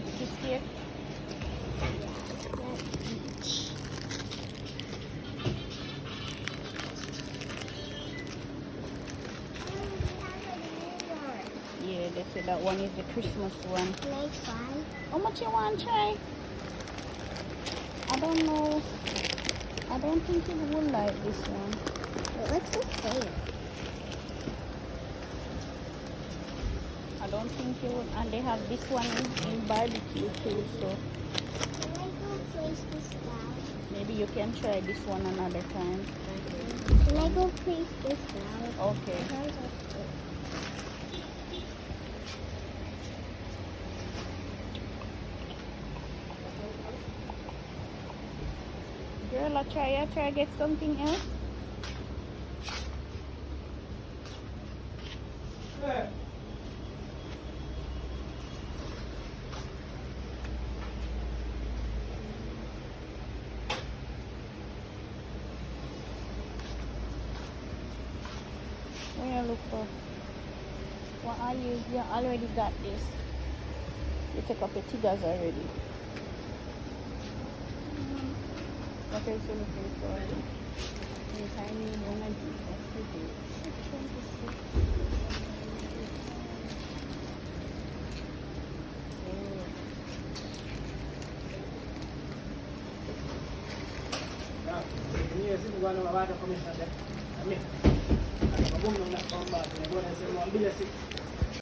want this here? Yeah, they say that one is the Christmas one. Can I try? How much you want to try? I don't know. I don't think you will like this one. It looks the same. I don't think you would. And they have this one in barbecue too, so Can I go place this down? maybe you can try this one another time. Can I go place this down? Okay. Girl, I try get something else. Where you look for? What are you? You already got this. You take up your tigers already. What else you looking for? Yes, I need one of these. That's pretty. Ini